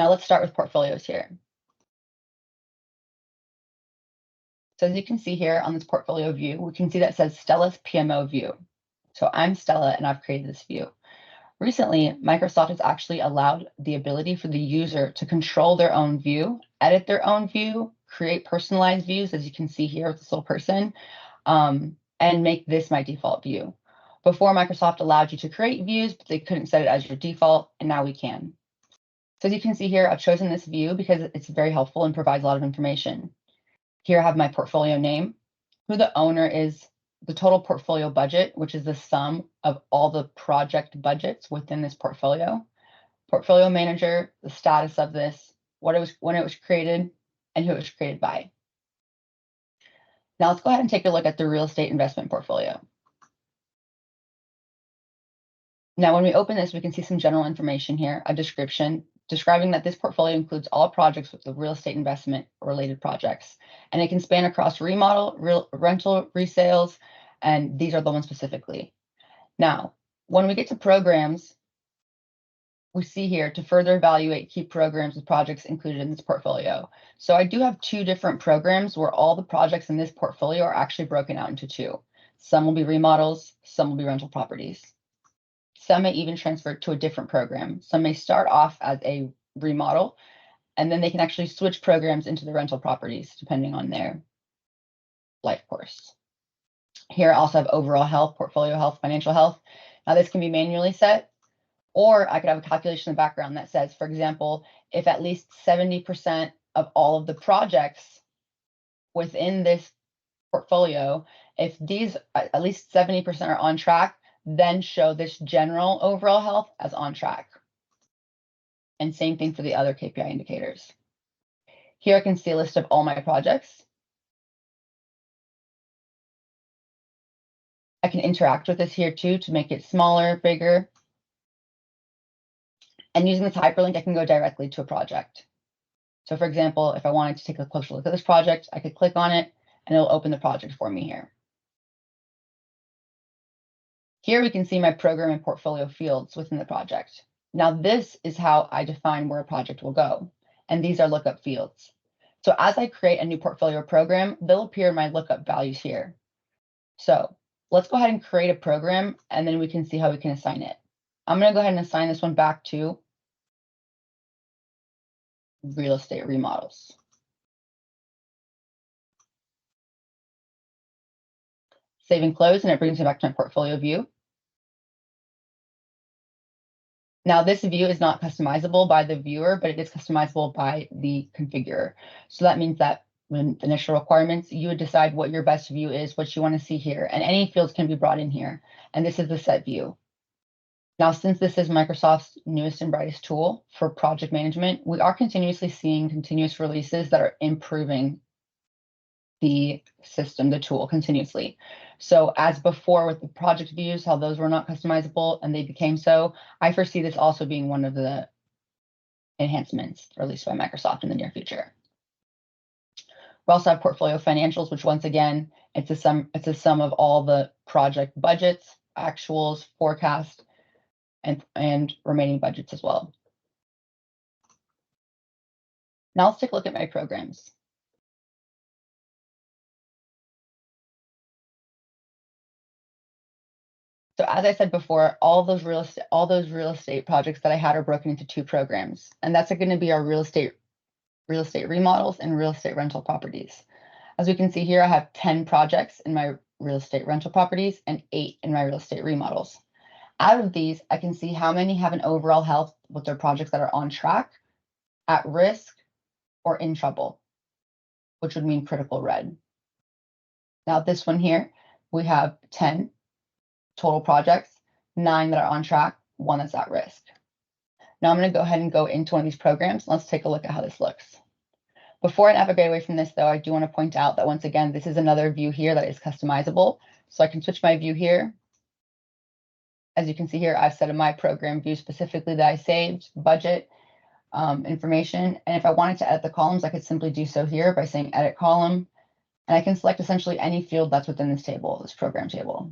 Now let's start with portfolios here. So as you can see here on this portfolio view, we can see that it says Stella's PMO view. So I'm Stella and I've created this view. Recently, Microsoft has actually allowed the ability for the user to control their own view, edit their own view, create personalized views, as you can see here with this little person, and make this my default view. Before, Microsoft allowed you to create views, but they couldn't set it as your default, and now we can. So as you can see here, I've chosen this view because it's very helpful and provides a lot of information. Here I have my portfolio name, who the owner is, the total portfolio budget, which is the sum of all the project budgets within this portfolio, portfolio manager, the status of this, when it was created, and who it was created by. Now let's go ahead and take a look at the real estate investment portfolio. Now, when we open this, we can see some general information here, a description describing that this portfolio includes all projects with the real estate investment related projects, and it can span across remodel, rental, resales, and these are the ones specifically. Now, when we get to programs, we see here to further evaluate key programs with projects included in this portfolio. So I do have two different programs where all the projects in this portfolio are actually broken out into two. Some will be remodels, some will be rental properties. Some may even transfer to a different program. Some may start off as a remodel, and then they can actually switch programs into the rental properties depending on their life course. Here I also have overall health, portfolio health, financial health. Now this can be manually set, or I could have a calculation in the background that says, for example, if at least 70% of all of the projects within this portfolio, if these at least 70% are on track, then show this general overall health as on track. And same thing for the other KPI indicators. Here I can see a list of all my projects. I can interact with this here too to make it smaller, bigger. And using this hyperlink, I can go directly to a project. So for example, if I wanted to take a closer look at this project, I could click on it and it'll open the project for me here. Here we can see my program and portfolio fields within the project. Now this is how I define where a project will go. And these are lookup fields. So as I create a new portfolio program, they'll appear in my lookup values here. So let's go ahead and create a program and then we can see how we can assign it. I'm going to go ahead and assign this one back to real estate remodels. Save and close, and it brings me back to my portfolio view. Now this view is not customizable by the viewer, but it is customizable by the configurer. So that means that when initial requirements, you would decide what your best view is, what you want to see here, and any fields can be brought in here. And this is the set view. Now, since this is Microsoft's newest and brightest tool for project management, we are continuously seeing continuous releases that are improving the system, the tool continuously. So as before with the project views, how those were not customizable and they became so, I foresee this also being one of the enhancements released by Microsoft in the near future. We also have portfolio financials, which once again, it's a sum of all the project budgets, actuals, forecast, and remaining budgets as well. Now let's take a look at my programs. So as I said before, all those real estate projects that I had are broken into two programs, and that's going to be our real estate remodels and real estate rental properties. As we can see here, I have 10 projects in my real estate rental properties and 8 in my real estate remodels. Out of these, I can see how many have an overall health with their projects that are on track, at risk, or in trouble, which would mean critical red. Now this one here, we have 10 total projects, 9 that are on track, 1 that's at risk. Now I'm going to go ahead and go into one of these programs. Let's take a look at how this looks. Before I navigate away from this, though, I do want to point out that once again, this is another view here that is customizable. So I can switch my view here. As you can see here, I've set in my program view specifically that I saved, budget, information. And if I wanted to edit the columns, I could simply do so here by saying edit column. And I can select essentially any field that's within this table, this program table.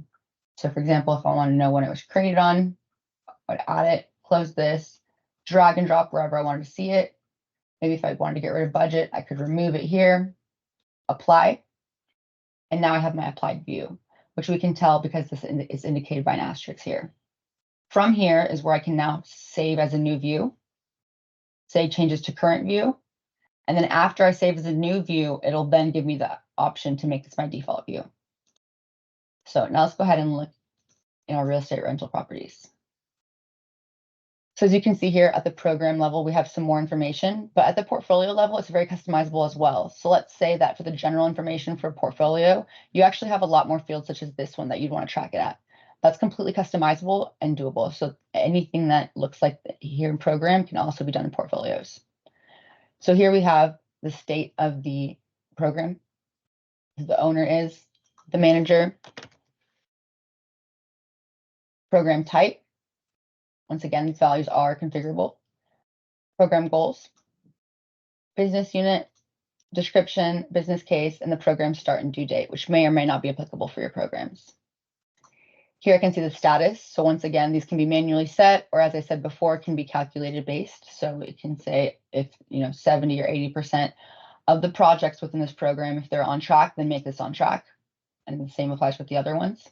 So for example, if I want to know when it was created on, I would add it, close this, drag and drop wherever I wanted to see it, Maybe if I wanted to get rid of budget, I could remove it here, apply, and now I have my applied view, which we can tell because this is indicated by an asterisk here. From here is where I can now save as a new view, say changes to current view, and then after I save as a new view, it'll then give me the option to make this my default view. So now let's go ahead and look in our real estate rental properties. So as you can see here at the program level, we have some more information, but at the portfolio level, it's very customizable as well. So let's say that for the general information for portfolio, you actually have a lot more fields such as this one that you'd want to track it at. That's completely customizable and doable. So anything that looks like here in program can also be done in portfolios. So here we have the state of the program. The owner is the manager, program type. Once again, these values are configurable. Program goals, business unit, description, business case, and the program start and due date, which may or may not be applicable for your programs. Here I can see the status. So once again, these can be manually set, or as I said before, can be calculated based. So it can say if 70 or 80% of the projects within this program, if they're on track, then make this on track. And the same applies with the other ones.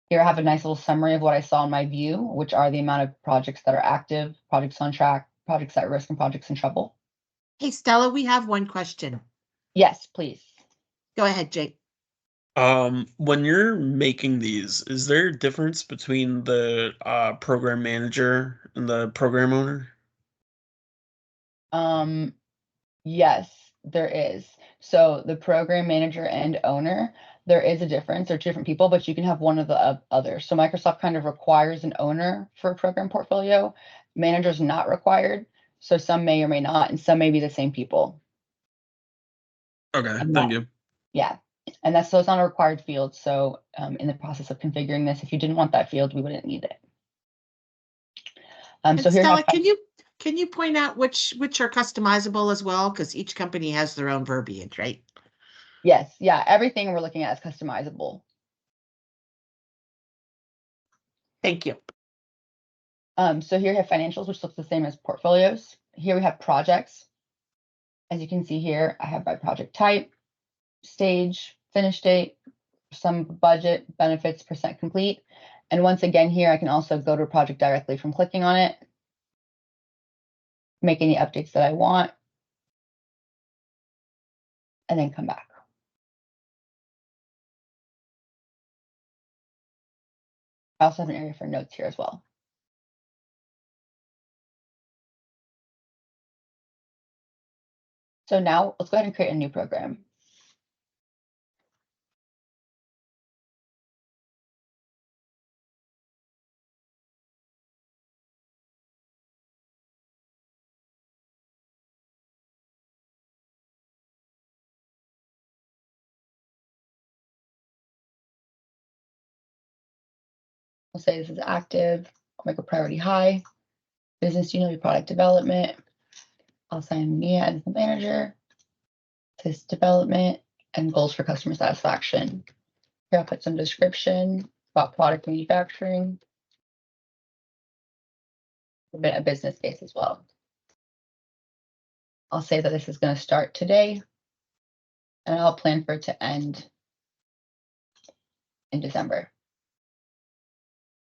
Here I have a nice little summary of what I saw in my view, which are the amount of projects that are active, projects on track, projects at risk, and projects in trouble. Hey, Stella, we have one question. Yes, please. Go ahead, Jake. When you're making these, is there a difference between the program manager and the program owner? Yes, there is. So the program manager and owner, there is a difference. They're two different people, but you can have one of the other. So Microsoft kind of requires an owner for a program portfolio. Manager is not required. So some may or may not, and some may be the same people. Okay, thank you. Yeah, and that's so it's not a required field. So in the process of configuring this, if you didn't want that field, we wouldn't need it. So here, Stella, can you point out which are customizable as well? Because each company has their own verbiage, right? Yes, yeah, everything we're looking at is customizable. Thank you. So here we have financials, which looks the same as portfolios. Here we have projects. As you can see here, I have my project type, stage, finish date, some budget, benefits, percent complete. And once again, here I can also go to a project directly from clicking on it, make any updates that I want, and then come back. I also have an area for notes here as well. So now let's go ahead and create a new program. We'll say this is active. I'll make a priority high. Business unit product development. I'll assign me as the manager. This development and goals for customer satisfaction. Here I'll put some description about product manufacturing. A bit of business case as well. I'll say that this is going to start today, and I'll plan for it to end in December.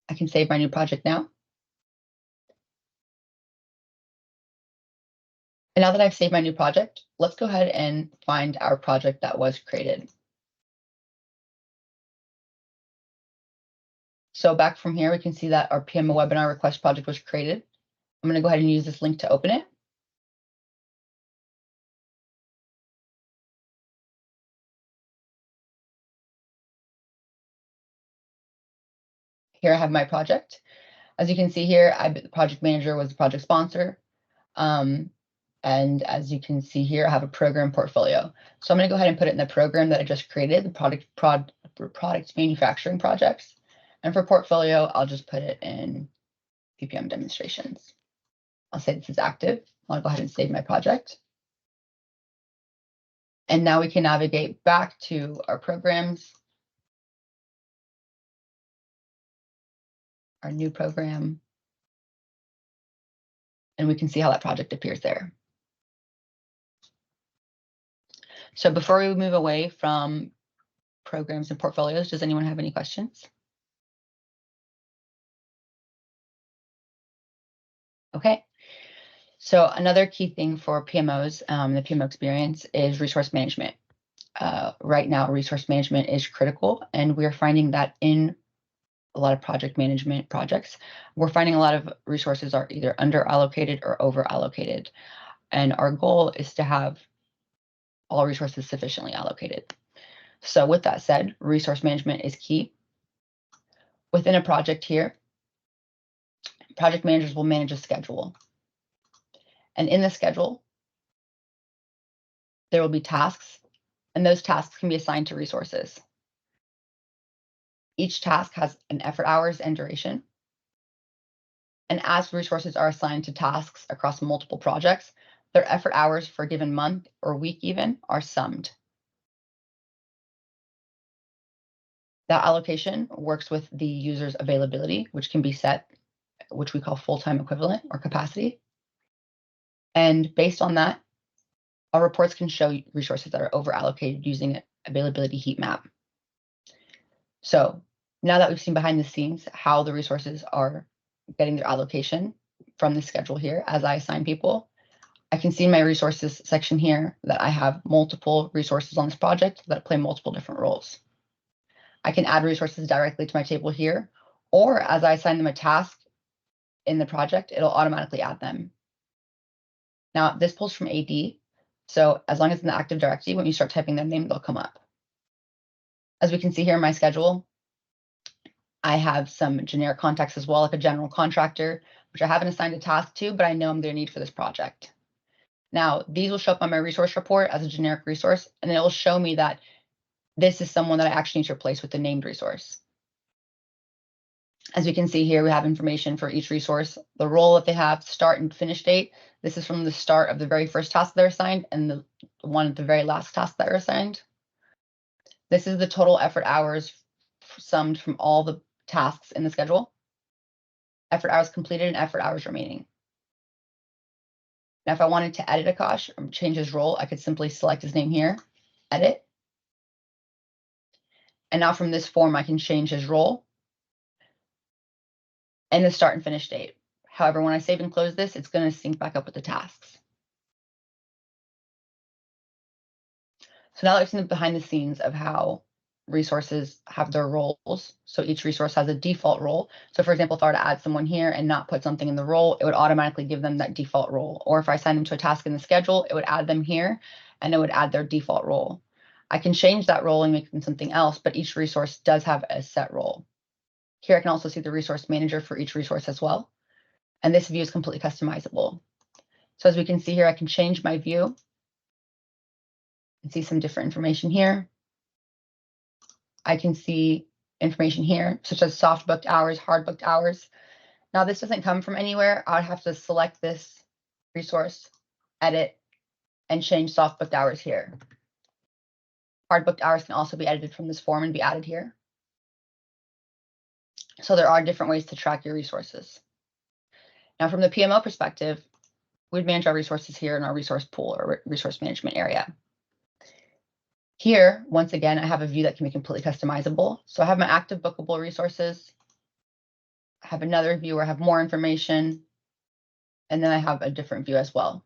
I can save my new project now. And now that I've saved my new project, let's go ahead and find our project that was created. So back from here, we can see that our PMO webinar request project was created. I'm going to go ahead and use this link to open it. Here I have my project. As you can see here, the project manager was the project sponsor. And as you can see here, I have a program portfolio. So I'm going to go ahead and put it in the program that I just created, the product manufacturing projects. And for portfolio, I'll just put it in PPM demonstrations. I'll say this is active. I'll go ahead and save my project. And now we can navigate back to our programs, our new program, and we can see how that project appears there. So before we move away from programs and portfolios, does anyone have any questions? Okay. So another key thing for PMOs, the PMO experience, is resource management. Right now, resource management is critical, and we're finding that in a lot of project management projects, we're finding a lot of resources are either under allocated or over allocated. And our goal is to have all resources sufficiently allocated. So with that said, resource management is key. Within a project here, project managers will manage a schedule. And in the schedule, there will be tasks, and those tasks can be assigned to resources. Each task has an effort hours and duration. And as resources are assigned to tasks across multiple projects, their effort hours for a given month or week even are summed. That allocation works with the user's availability, which can be set, which we call full-time equivalent or capacity. And based on that, our reports can show resources that are over allocated using an availability heat map. So now that we've seen behind the scenes how the resources are getting their allocation from the schedule here as I assign people, I can see in my resources section here that I have multiple resources on this project that play multiple different roles. I can add resources directly to my table here, or as I assign them a task in the project, it'll automatically add them. Now, this pulls from AD, so as long as it's in the Active Directory, when you start typing their name, they'll come up. As we can see here in my schedule, I have some generic contacts as well, like a general contractor, which I haven't assigned a task to, but I know I'm their need for this project. Now, these will show up on my resource report as a generic resource, and it will show me that this is someone that I actually need to replace with the named resource. As we can see here, we have information for each resource, the role that they have, start and finish date. This is from the start of the very first task they're assigned and the one at the very last task that are assigned. This is the total effort hours summed from all the tasks in the schedule. Effort hours completed and effort hours remaining. Now, if I wanted to edit Akash or change his role, I could simply select his name here, edit. And now from this form, I can change his role and the start and finish date. However, when I save and close this, it's going to sync back up with the tasks. So now that we've seen the behind the scenes of how resources have their roles. So each resource has a default role. So for example, if I were to add someone here and not put something in the role, it would automatically give them that default role. Or if I assign them to a task in the schedule, it would add them here and it would add their default role. I can change that role and make them something else, but each resource does have a set role. Here I can also see the resource manager for each resource as well. And this view is completely customizable. So as we can see here, I can change my view and see some different information here. I can see information here, such as soft booked hours, hard booked hours. Now, this doesn't come from anywhere. I would have to select this resource, edit, and change soft booked hours here. Hard booked hours can also be edited from this form and be added here. So there are different ways to track your resources. Now, from the PMO perspective, we'd manage our resources here in our resource pool or resource management area. Here, once again, I have a view that can be completely customizable. So I have my active bookable resources. I have another view where I have more information. And then I have a different view as well.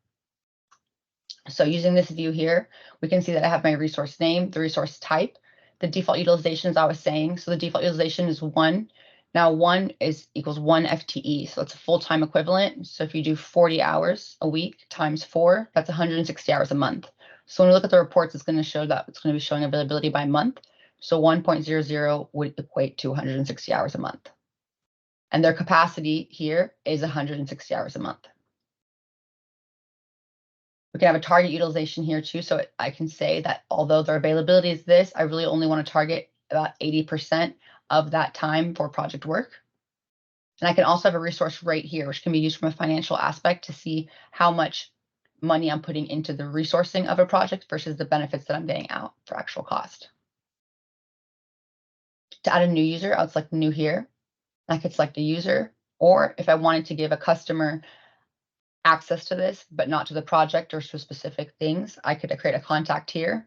So using this view here, we can see that I have my resource name, the resource type, the default utilization, as I was saying. So the default utilization is 1. Now 1 equals 1 FTE. So it's a full-time equivalent. So if you do 40 hours a week times 4, that's 160 hours a month. So when we look at the reports, it's going to show that it's going to be showing availability by month. So 1.00 would equate to 160 hours a month. And their capacity here is 160 hours a month. We can have a target utilization here too. So I can say that although their availability is this, I really only want to target about 80% of that time for project work. And I can also have a resource rate here, which can be used from a financial aspect to see how much money I'm putting into the resourcing of a project versus the benefits that I'm getting out for actual cost. To add a new user, I would select new here. I could select a user, or if I wanted to give a customer access to this, but not to the project or to specific things, I could create a contact here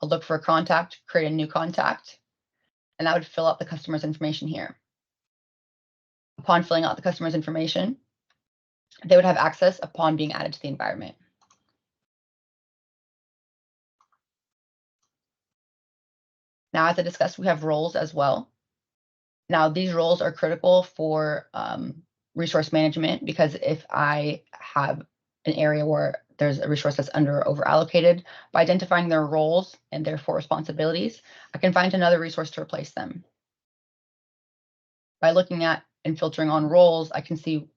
I'll look for a contact, create a new contact, and that would fill out the customer's information here. Upon filling out the customer's information, they would have access upon being added to the environment. Now, as I discussed, we have roles as well. Now, these roles are critical for resource management, because if I have an area where there's a resource that's under or over allocated, by identifying their roles and therefore responsibilities, I can find another resource to replace them. By looking at and filtering on roles, I can see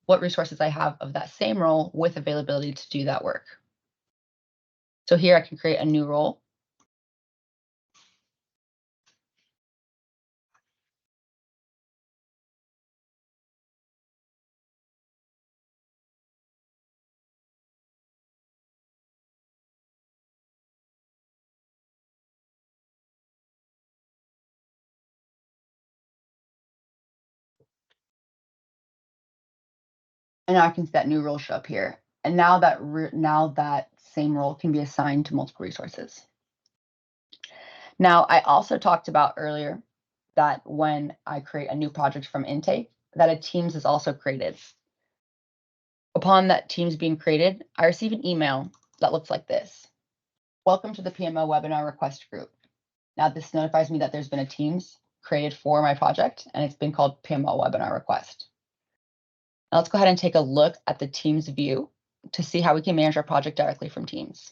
what resources I have of that same role with availability to do that work. So here I can create a new role. And now I can see that new role show up here. And now that same role can be assigned to multiple resources. Now, I also talked about earlier that when I create a new project from intake, that a Teams is also created. Upon that Teams being created, I receive an email that looks like this. Welcome to the PMO webinar request group. Now, this notifies me that there's been a Teams created for my project, and it's been called PMO webinar request. Now let's go ahead and take a look at the Teams view to see how we can manage our project directly from Teams.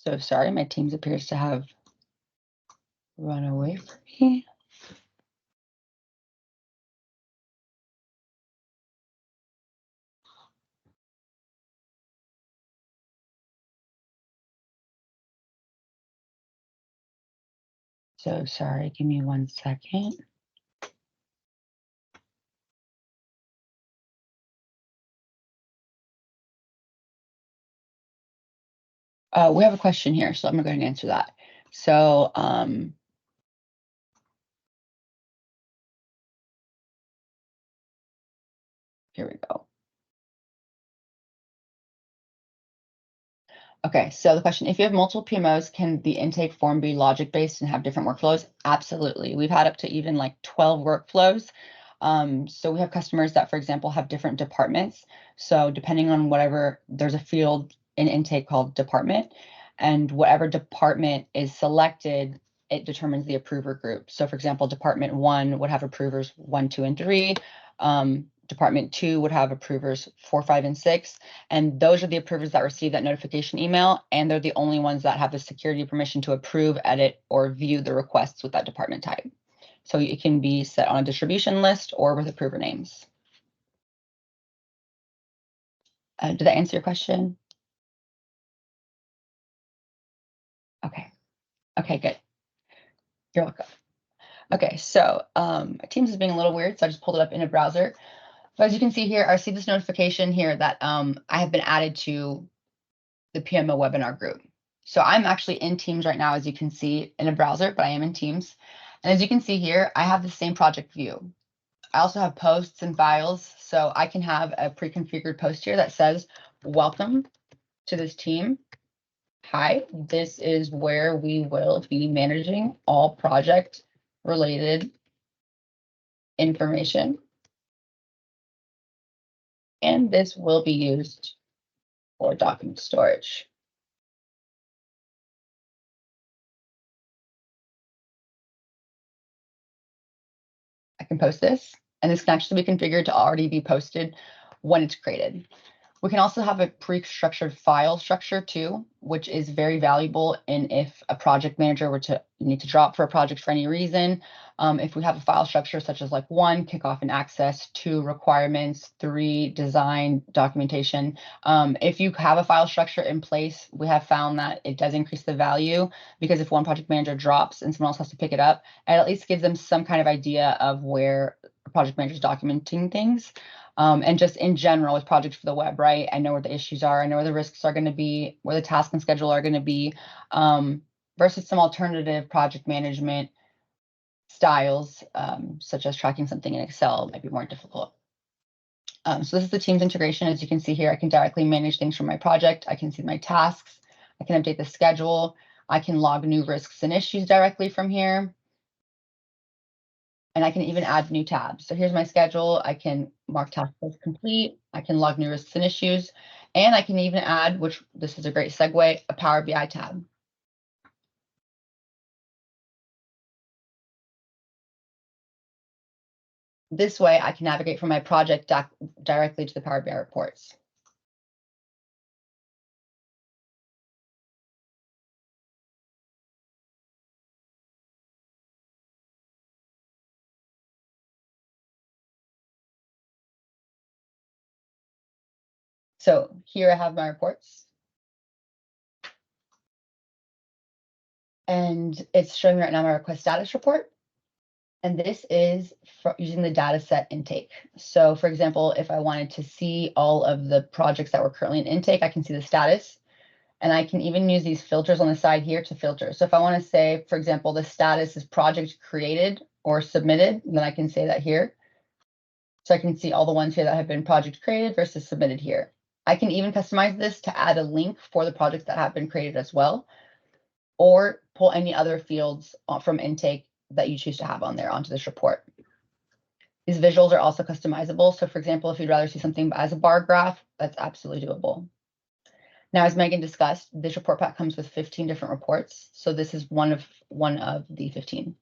So sorry, my Teams appears to have run away from me. So sorry, give me 1 second. We have a question here, so I'm gonna go ahead and answer that. So here we go. Okay, so the question, if you have multiple PMOs, can the intake form be logic-based and have different workflows? Absolutely. We've had up to even like 12 workflows. So we have customers that, for example, have different departments. So depending on whatever, there's a field in intake called department, and whatever department is selected, it determines the approver group. So for example, department 1 would have approvers 1, 2, and 3. Department 2 would have approvers 4, 5, and 6. And those are the approvers that receive that notification email, and they're the only ones that have the security permission to approve, edit, or view the requests with that department type. So it can be set on a distribution list or with approver names. Did that answer your question? Okay. Okay, good. You're welcome. Okay, so Teams is being a little weird, so I just pulled it up in a browser. So as you can see here, I see this notification here that I have been added to the PMO webinar group. So I'm actually in Teams right now, as you can see in a browser, but I am in Teams. And as you can see here, I have the same project view. I also have posts and files, so I can have a pre-configured post here that says, welcome to this team. Hi, this is where we will be managing all project related information. And this will be used for document storage. I can post this, and this can actually be configured to already be posted when it's created. We can also have a pre-structured file structure too, which is very valuable in if a project manager were to need to drop for a project for any reason. If we have a file structure such as like 1, kickoff and access, 2, requirements, 3, design, documentation. If you have a file structure in place, we have found that it does increase the value, because if one project manager drops and someone else has to pick it up, it at least gives them some kind of idea of where project managers documenting things. And just in general with projects for the web, right? I know where the issues are. I know where the risks are going to be, where the task and schedule are going to be, versus some alternative project management styles, such as tracking something in Excel might be more difficult. So this is the Teams integration. As you can see here, I can directly manage things from my project. I can see my tasks. I can update the schedule. I can log new risks and issues directly from here. And I can even add new tabs. So here's my schedule. I can mark tasks as complete. I can log new risks and issues. And I can even add, which this is a great segue, a Power BI tab. This way I can navigate from my project directly to the Power BI reports. So here I have my reports. And it's showing me right now my request status report. And this is using the data set intake. So for example, if I wanted to see all of the projects that were currently in intake, I can see the status. And I can even use these filters on the side here to filter. So if I want to say, for example, the status is project created or submitted, then I can say that here. So I can see all the ones here that have been project created versus submitted here. I can even customize this to add a link for the projects that have been created as well, or pull any other fields from intake that you choose to have on there onto this report. These visuals are also customizable. So for example, if you'd rather see something as a bar graph, that's absolutely doable. Now, as Megan discussed, this report pack comes with 15 different reports. So this is one of the 15.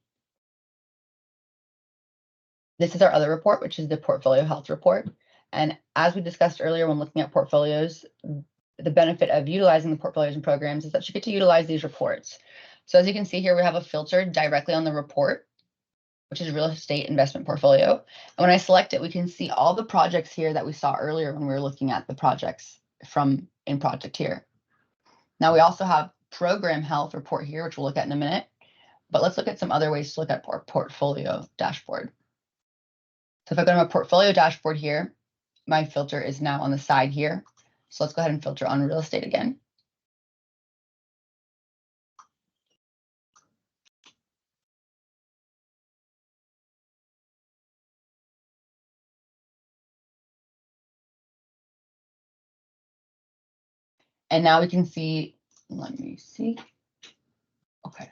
This is our other report, which is the portfolio health report. And as we discussed earlier, when looking at portfolios, the benefit of utilizing the portfolios and programs is that you get to utilize these reports. So as you can see here, we have a filter directly on the report, which is real estate investment portfolio. And when I select it, we can see all the projects here that we saw earlier when we were looking at the projects from in project here. Now we also have program health report here, which we'll look at in a minute, but let's look at some other ways to look at our portfolio dashboard. So if I go to my portfolio dashboard here, my filter is now on the side here. So let's go ahead and filter on real estate again. And now we can see, let me see. Okay.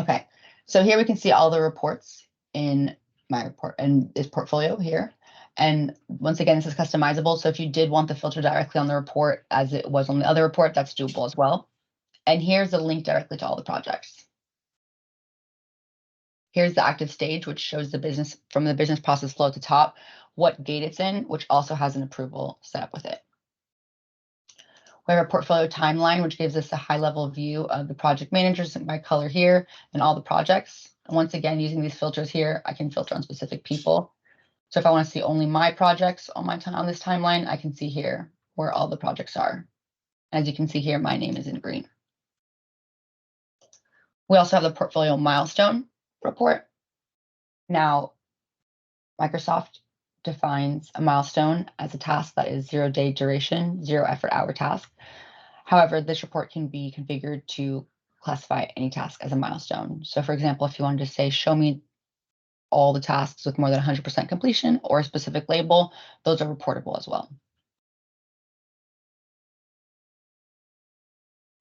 Okay, so here we can see all the reports in my report and this portfolio here. And once again, this is customizable. So if you did want the filter directly on the report as it was on the other report, that's doable as well. And here's a link directly to all the projects. Here's the active stage, which shows the business from the business process flow at the top, what gate it's in, which also has an approval set up with it. We have a portfolio timeline, which gives us a high level view of the project managers by color here and all the projects. And once again, using these filters here, I can filter on specific people. So if I want to see only my projects on this timeline, I can see here where all the projects are. As you can see here, my name is in green. We also have the portfolio milestone report. Now, Microsoft defines a milestone as a task that is 0-day duration, 0 effort hour task. However, this report can be configured to classify any task as a milestone. So for example, if you wanted to say, show me all the tasks with more than 100% completion or a specific label, those are reportable as well.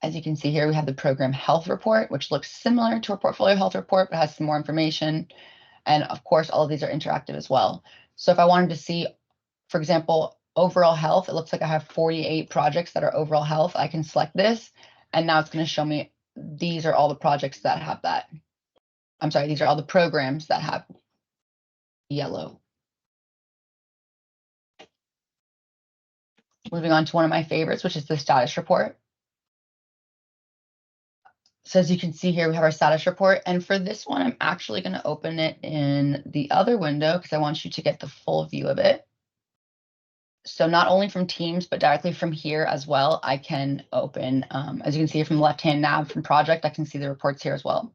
As you can see here, we have the program health report, which looks similar to a portfolio health report, but has some more information. And of course, all of these are interactive as well. So if I wanted to see, for example, overall health, it looks like I have 48 projects that are overall health. I can select this, and now it's going to show me these are all the projects that have that. I'm sorry, these are all the programs that have yellow. Moving on to one of my favorites, which is the status report. So as you can see here, we have our status report. And for this one, I'm actually going to open it in the other window because I want you to get the full view of it. So not only from Teams, but directly from here as well, I can open, as you can see from the left-hand nav from project, I can see the reports here as well.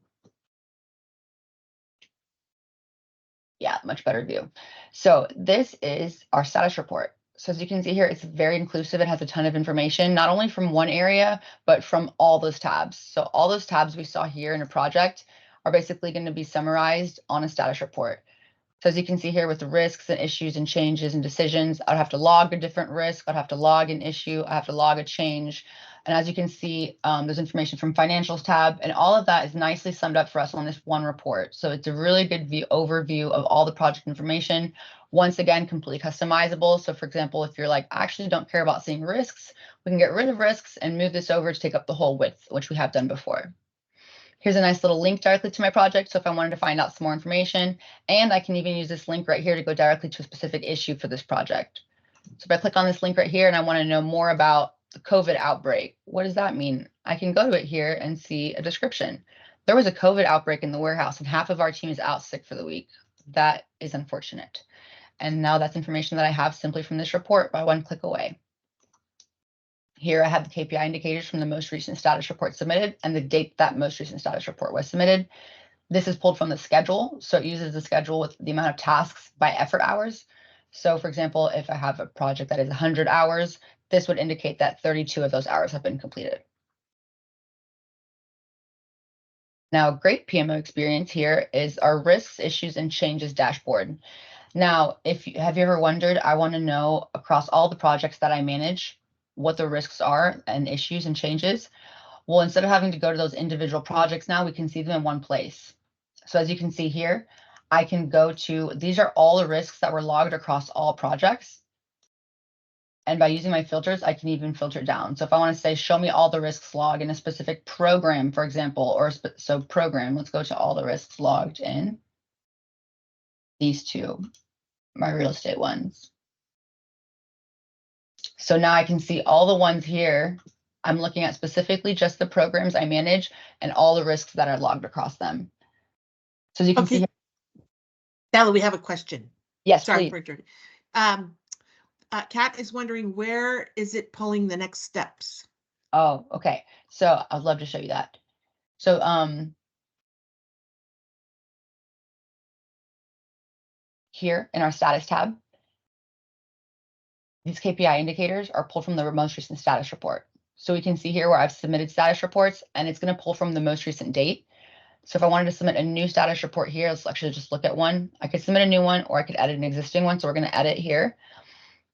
Yeah, much better view. So this is our status report. So as you can see here, it's very inclusive. It has a ton of information, not only from one area, but from all those tabs. So all those tabs we saw here in a project are basically going to be summarized on a status report. So as you can see here with the risks and issues and changes and decisions, I'd have to log a different risk. I'd have to log an issue. I have to log a change. And as you can see, there's information from financials tab, and all of that is nicely summed up for us on this one report. So it's a really good overview of all the project information. Once again, completely customizable. So for example, if you're like, I actually don't care about seeing risks, we can get rid of risks and move this over to take up the whole width, which we have done before. Here's a nice little link directly to my project. So if I wanted to find out some more information, and I can even use this link right here to go directly to a specific issue for this project. So if I click on this link right here and I want to know more about the COVID outbreak, what does that mean? I can go to it here and see a description. There was a COVID outbreak in the warehouse and half of our team is out sick for the week. That is unfortunate. And now that's information that I have simply from this report by one click away. Here I have the KPI indicators from the most recent status report submitted and the date that most recent status report was submitted. This is pulled from the schedule. So it uses the schedule with the amount of tasks by effort hours. So for example, if I have a project that is 100 hours, this would indicate that 32 of those hours have been completed. Now, great PMO experience here is our risks, issues, and changes dashboard. Now, have you ever wondered, I want to know across all the projects that I manage, what the risks are and issues and changes? Well, instead of having to go to those individual projects now, we can see them in one place. So as you can see here, I can go to, these are all the risks that were logged across all projects. And by using my filters, I can even filter down. So if I want to say, show me all the risks logged in a specific program, for example, or so program, let's go to all the risks logged in these two, my real estate ones. So now I can see all the ones here. I'm looking at specifically just the programs I manage and all the risks that are logged across them. So as you can see here, Natalie, we have a question. Yes, Sorry please. for interrupting. Kat is wondering, where is it pulling the next steps? Oh, okay. So I'd love to show you that. So here in our status tab, these KPI indicators are pulled from the most recent status report. So we can see here where I've submitted status reports, and it's going to pull from the most recent date. So if I wanted to submit a new status report here, let's actually just look at one. I could submit a new one, or I could edit an existing one. So we're going to edit here.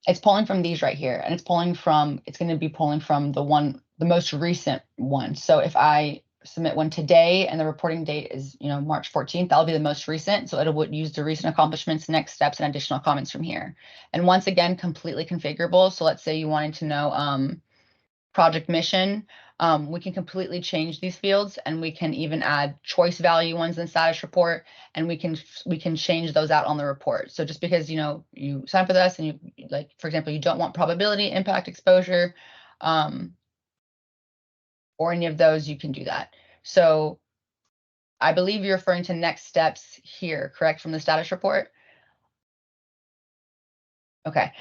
It's pulling from these right here, and it's going to be pulling from the most recent one. So if I submit one today and the reporting date is, March 14th, that'll be the most recent. So it would use the recent accomplishments, next steps, and additional comments from here. And once again, completely configurable. So let's say you wanted to know project mission. We can completely change these fields, and we can even add choice value ones in the status report, and we can change those out on the report. So just because you sign up with us and you, like, for example, you don't want probability, impact, exposure, or any of those, you can do that. So I believe you're referring to next steps here, correct, from the status report? Okay.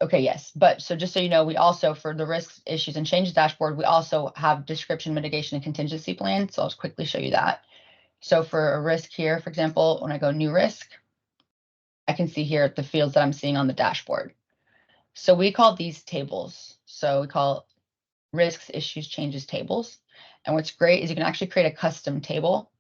Okay, yes. But so just so you know, we also, for the risks, issues, and changes dashboard, we also have description, mitigation, and contingency plan. So I'll just quickly show you that. So for a risk here, for example, when I go new risk, I can see here the fields that I'm seeing on the dashboard. So we call these tables. So we call risks, issues, changes tables. And what's great is you can actually create a custom table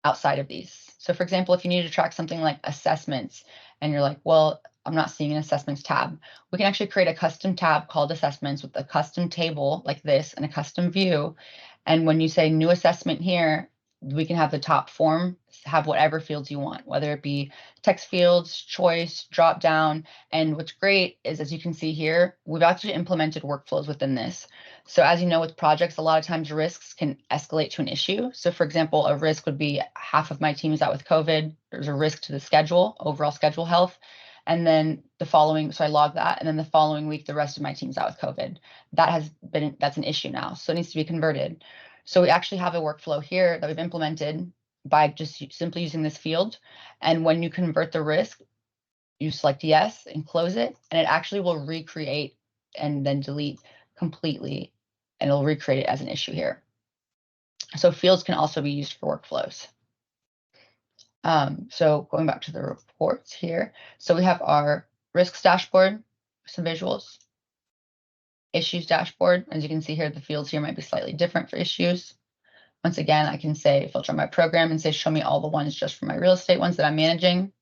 outside of these. So for example, if you need to track something like assessments and you're like, well, I'm not seeing an assessments tab, we can actually create a custom tab called assessments with a custom table like this and a custom view. And when you say new assessment here, we can have the top form have whatever fields you want, whether it be text fields, choice, drop down. And what's great is, as you can see here, we've actually implemented workflows within this. So as you know, with projects, a lot of times risks can escalate to an issue. So for example, a risk would be half of my team is out with COVID. There's a risk to the schedule, overall schedule health. And then so I log that. And then the following week, the rest of my team's out with COVID. That's an issue now. So it needs to be converted. So we actually have a workflow here that we've implemented by just simply using this field. And when you convert the risk, you select yes and close it, and it actually will recreate and then delete completely, and it'll recreate it as an issue here. So fields can also be used for workflows. So going back to the reports here, so we have our risks dashboard, some visuals, issues dashboard. As you can see here, the fields here might be slightly different for issues. Once again, I can say filter my program and say show me all the ones just for my real estate ones that I'm managing.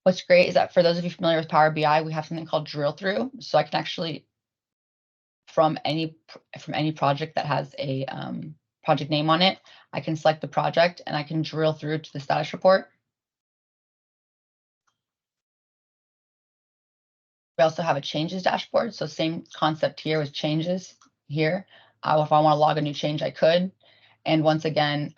What's great is that for those of you familiar with Power BI, we have something called drill through. So I can actually, from any project that has a project name on it, I can select the project and I can drill through to the status report. We also have a changes dashboard. So same concept here with changes here. If I want to log a new change, I could. And once again,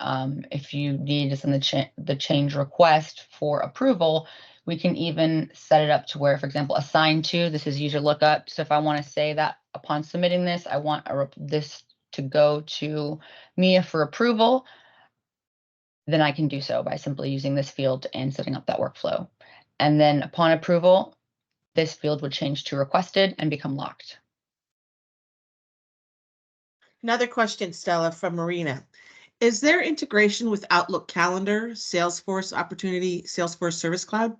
if you need to send the change request for approval, we can even set it up to where, for example, assign to, this is user lookup. So if I want to say that upon submitting this, I want this to go to Mia for approval, then I can do so by simply using this field and setting up that workflow. And then upon approval, this field would change to requested and become locked. Another question, Stella, from Marina. Is there integration with Outlook Calendar, Salesforce Opportunity, Salesforce Service Cloud?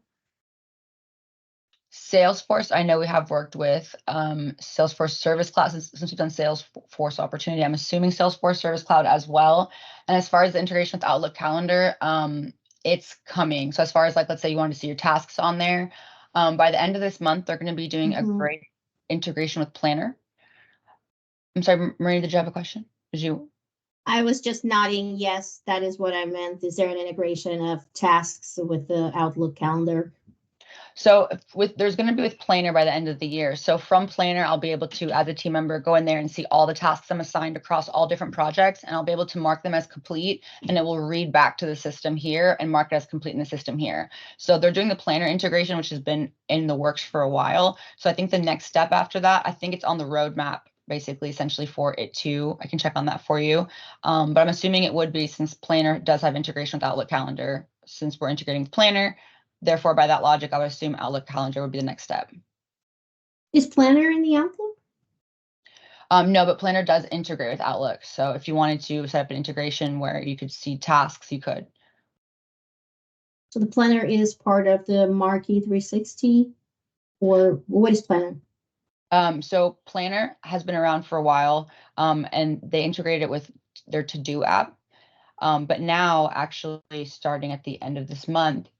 Salesforce, I know we have worked with Salesforce Service Cloud since we've done Salesforce Opportunity. I'm assuming Salesforce Service Cloud as well. And as far as the integration with Outlook Calendar, it's coming. So as far as like, let's say you want to see your tasks on there, by the end of this month, they're going to be doing a great integration with Planner. I'm sorry, Maria, did you have a question? Did you? I was just nodding. Yes, that is what I meant. Is there an integration of tasks with the Outlook calendar? So there's going to be with Planner by the end of the year. So from Planner, I'll be able to, as a team member, go in there and see all the tasks I'm assigned across all different projects, and I'll be able to mark them as complete, and it will read back to the system here and mark it as complete in the system here. So they're doing the Planner integration, which has been in the works for a while. So I think the next step after that, I think it's on the roadmap, basically, essentially for it to, I can check on that for you. But I'm assuming it would be, since Planner does have integration with Outlook Calendar, since we're integrating with Planner. Therefore, by that logic, I would assume Outlook Calendar would be the next step. Is Planner in the Outlook? No, but Planner does integrate with Outlook. So if you wanted to set up an integration where you could see tasks, you could. So the Planner is part of the Marquee 360, or what is Planner? So Planner has been around for a while, and they integrated it with their to-do app. But now, actually, starting at the end of this month,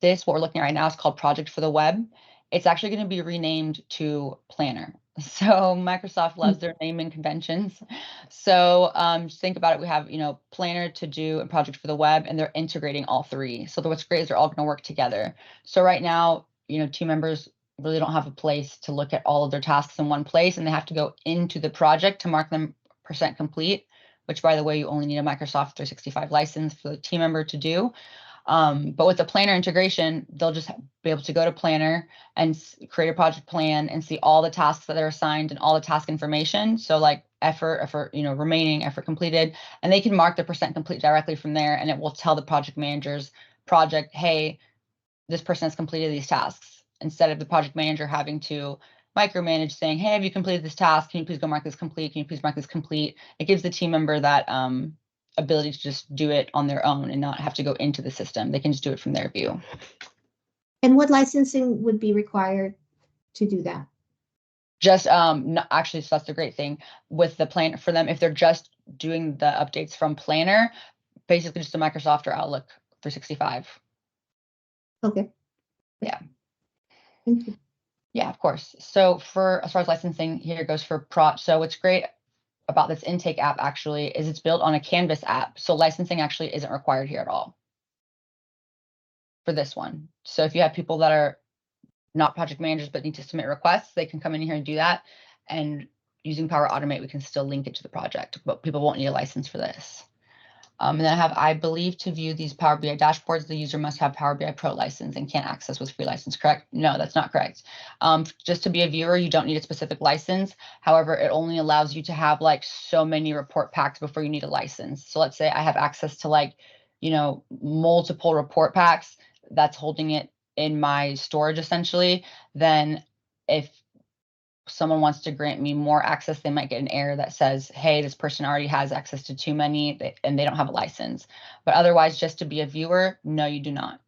what we're looking at right now is called Project for the Web. It's actually going to be renamed to Planner. So Microsoft loves their naming conventions. So just think about it. We have, Planner, To Do, and Project for the Web, and they're integrating all three. So what's great is they're all going to work together. So right now, team members really don't have a place to look at all of their tasks in one place, and they have to go into the project to mark them % complete, which, by the way, you only need a Microsoft 365 license for the team member to do. But with the Planner integration, they'll just be able to go to Planner and create a project plan and see all the tasks that are assigned and all the task information. So like effort, remaining, effort completed, and they can mark the % complete directly from there. And it will tell the project manager's project, hey, this person has completed these tasks, instead of the project manager having to micromanage saying, hey, have you completed this task? Can you please go mark this complete? Can you please mark this complete? It gives the team member that ability to just do it on their own and not have to go into the system. They can just do it from their view. And what licensing would be required to do that? Just actually, so that's the great thing with the Planner for them. If they're just doing the updates from Planner, basically just a Microsoft or Outlook 365. Okay. Yeah. Thank you. Yeah, of course. So as far as licensing, here goes for So what's great about this intake app actually is it's built on a Canvas app. So licensing actually isn't required here at all for this one. So if you have people that are not project managers but need to submit requests, they can come in here and do that. And using Power Automate, we can still link it to the project, but people won't need a license for this. And then I believe to view these Power BI dashboards, the user must have Power BI Pro license and can't access with free license, correct? No, that's not correct. Just to be a viewer, you don't need a specific license. However, it only allows you to have like so many report packs before you need a license. So let's say I have access to multiple report packs. That's holding it in my storage essentially, then if someone wants to grant me more access, they might get an error that says, hey, this person already has access to too many and they don't have a license. But otherwise, just to be a viewer, no, you do not.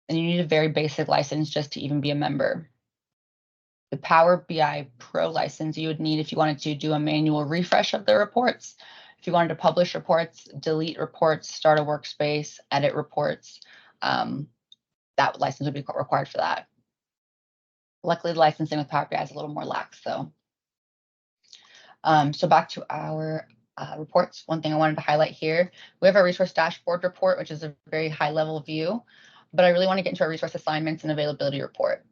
And you need a very basic license just to even be a member. The Power BI Pro license you would need if you wanted to do a manual refresh of the reports. If you wanted to publish reports, delete reports, start a workspace, edit reports, that license would be required for that. Luckily, the licensing with Power BI is a little more lax, though. So back to our reports. One thing I wanted to highlight here, we have our resource dashboard report, which is a very high level view, but I really want to get into our resource assignments and availability report.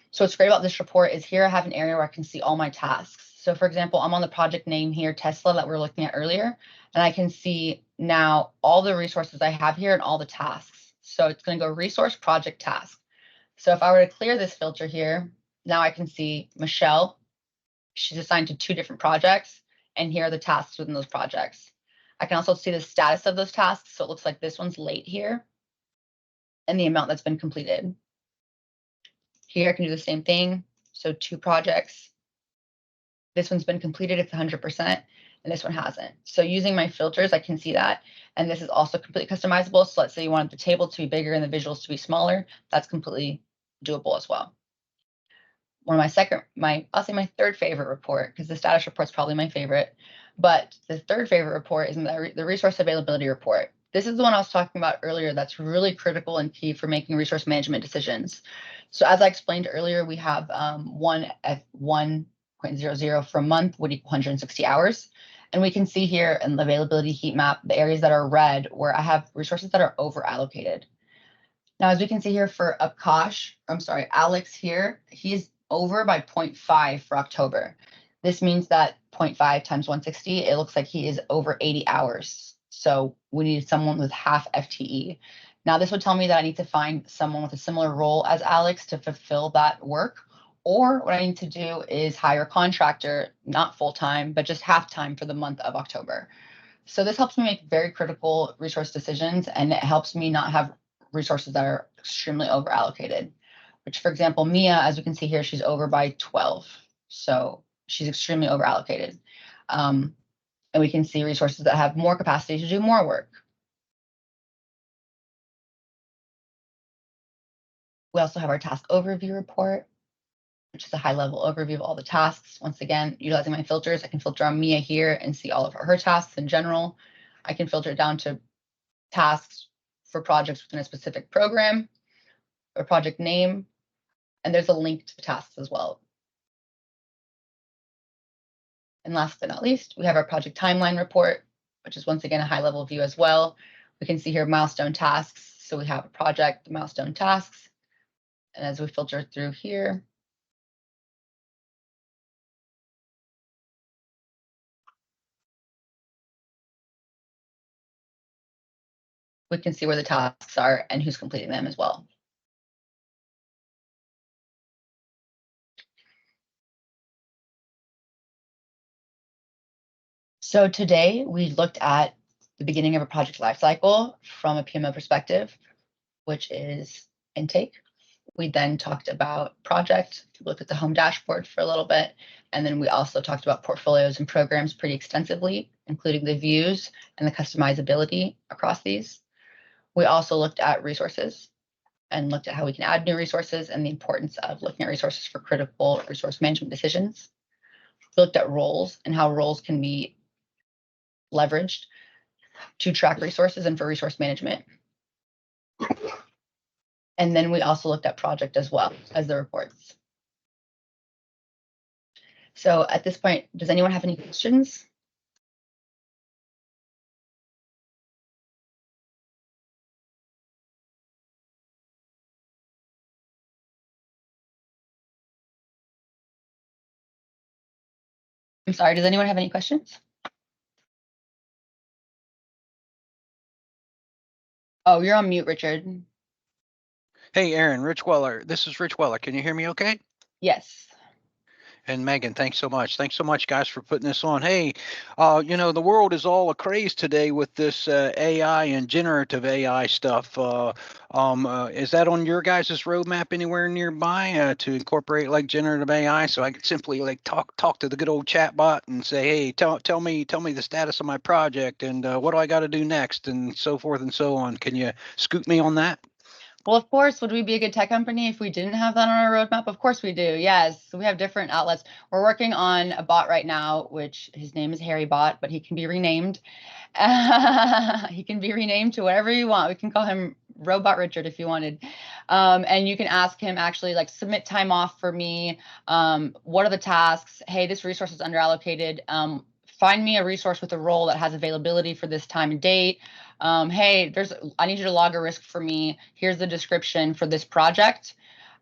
So what's great about this report is here I have an area where I can see all my tasks. So for example, I'm on the project name here, Tesla, that we were looking at earlier, and I can see now all the resources I have here and all the tasks. So it's going to go resource, project, task. So if I were to clear this filter here, now I can see Michelle. She's assigned to 2 different projects, and here are the tasks within those projects. I can also see the status of those tasks. So it looks like this one's late here and the amount that's been completed. Here I can do the same thing. So 2 projects. This one's been completed, it's 100%, and this one hasn't. So using my filters, I can see that. And this is also completely customizable. So let's say you wanted the table to be bigger and the visuals to be smaller. That's completely doable as well. One of I'll say my third favorite report, because the status report is probably my favorite, but the third favorite report is the resource availability report. This is the one I was talking about earlier that's really critical and key for making resource management decisions. So as I explained earlier, we have 1 at 1.00 for a month would equal 160 hours. And we can see here in the availability heat map, the areas that are red where I have resources that are over allocated. Now, as we can see here for Alex here, he's over by 0.5 for October. This means that 0.5 times 160, it looks like he is over 80 hours. So we need someone with half FTE. Now, this would tell me that I need to find someone with a similar role as Alex to fulfill that work. Or what I need to do is hire a contractor, not full-time, but just half-time for the month of October. So this helps me make very critical resource decisions, and it helps me not have resources that are extremely over allocated, which, for example, Mia, as we can see here, she's over by 12. So she's extremely over allocated. And we can see resources that have more capacity to do more work. We also have our task overview report, which is a high level overview of all the tasks. Once again, utilizing my filters, I can filter on Mia here and see all of her tasks in general. I can filter it down to tasks for projects within a specific program or project name, and there's a link to the tasks as well. And last but not least, we have our project timeline report, which is once again a high level view as well. We can see here milestone tasks. So we have a project, milestone tasks. And as we filter through here, we can see where the tasks are and who's completing them as well. So today we looked at the beginning of a project lifecycle from a PMO perspective, which is intake. We then talked about project, looked at the home dashboard for a little bit, and then we also talked about portfolios and programs pretty extensively, including the views and the customizability across these. We also looked at resources and looked at how we can add new resources and the importance of looking at resources for critical resource management decisions. We looked at roles and how roles can be leveraged to track resources and for resource management. And then we also looked at project as well as the reports. So at this point, does anyone have any questions? I'm sorry, does anyone have any questions? Oh, you're on mute, Richard. Hey, Aaron, Rich Weller. This is Rich Weller. Can you hear me okay? Yes. And Megan, thanks so much. Thanks so much, guys, for putting this on. Hey, the world is all a craze today with this AI and generative AI stuff. Is that on your guys' roadmap anywhere nearby to incorporate like generative AI? So I could simply like talk to the good old chat bot and say, hey, tell me the status of my project and what do I got to do next and so forth and so on. Can you scoop me on that? Well, of course, would we be a good tech company if we didn't have that on our roadmap? Of course we do. Yes, we have different outlets. We're working on a bot right now, which his name is Harry Bot, but he can be renamed. He can be renamed to whatever you want. We can call him Robot Richard if you wanted. And you can ask him actually like submit time off for me. What are the tasks? Hey, this resource is underallocated. Find me a resource with a role that has availability for this time and date. Hey, I need you to log a risk for me. Here's the description for this project.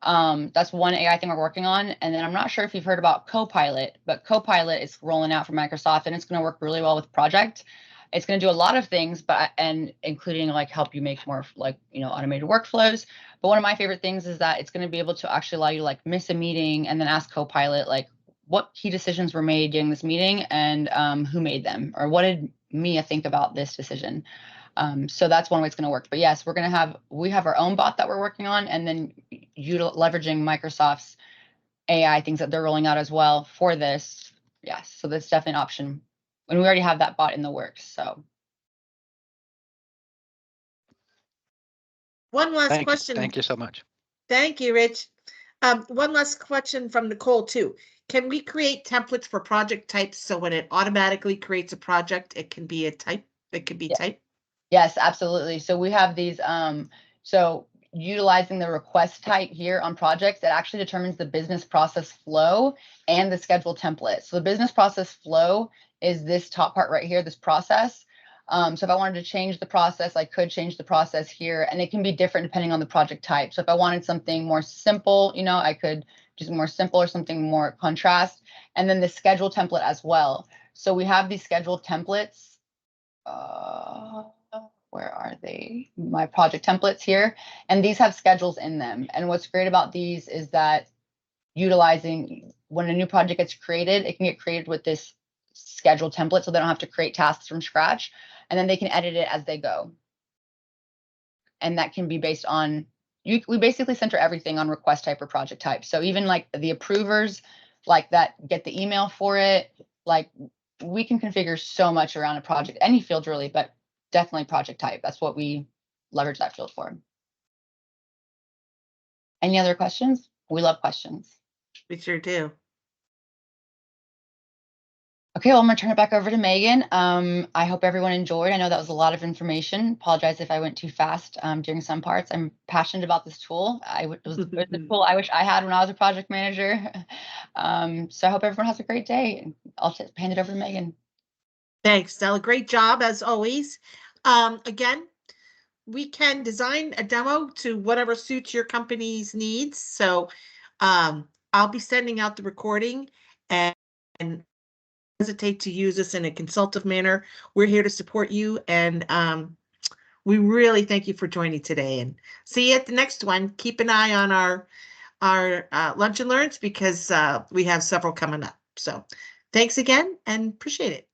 That's one AI thing we're working on. And then I'm not sure if you've heard about Copilot, but Copilot is rolling out from Microsoft and it's going to work really well with Project. It's going to do a lot of things, and including like help you make more like, automated workflows. But one of my favorite things is that it's going to be able to actually allow you to like miss a meeting and then ask Copilot like what key decisions were made during this meeting and who made them, or what did Mia think about this decision. So that's one way it's going to work. But yes, we have our own bot that we're working on, and then leveraging Microsoft's AI things that they're rolling out as well for this. Yes, so that's definitely an option. And we already have that bot in the works. So One last question. Thank you so much. Thank you, Rich. One last question from Nicole too. Can we create templates for project types so when it automatically creates a project, it can be a type? It could be type? Yes, absolutely. So we have these, so utilizing the request type here on projects, it actually determines the business process flow and the schedule template. So the business process flow is this top part right here, this process. So if I wanted to change the process, I could change the process here, and it can be different depending on the project type. So if I wanted something more simple, I could do more simple or something more contrast, and then the schedule template as well. So we have these schedule templates. Where are they? My project templates here. And these have schedules in them. And what's great about these is that utilizing when a new project gets created, it can get created with this schedule template so they don't have to create tasks from scratch. And then they can edit it as they go. And that can be based on, we basically center everything on request type or project type. So even like the approvers like that get the email for it, like we can configure so much around a project, any field really, but definitely project type. That's what we leverage that field for. Any other questions? We love questions. We sure do. Okay, well, I'm going to turn it back over to Megan. I hope everyone enjoyed. I know that was a lot of information. Apologize if I went too fast during some parts. I'm passionate about this tool. It was the tool I wish I had when I was a project manager. So I hope everyone has a great day. I'll hand it over to Megan. Thanks, Stella. Great job as always. Again, we can design a demo to whatever suits your company's needs. So I'll be sending out the recording and hesitate to use this in a consultative manner. We're here to support you, and we really thank you for joining today, and see you at the next one. Keep an eye on our lunch and learns because we have several coming up. So thanks again and appreciate it.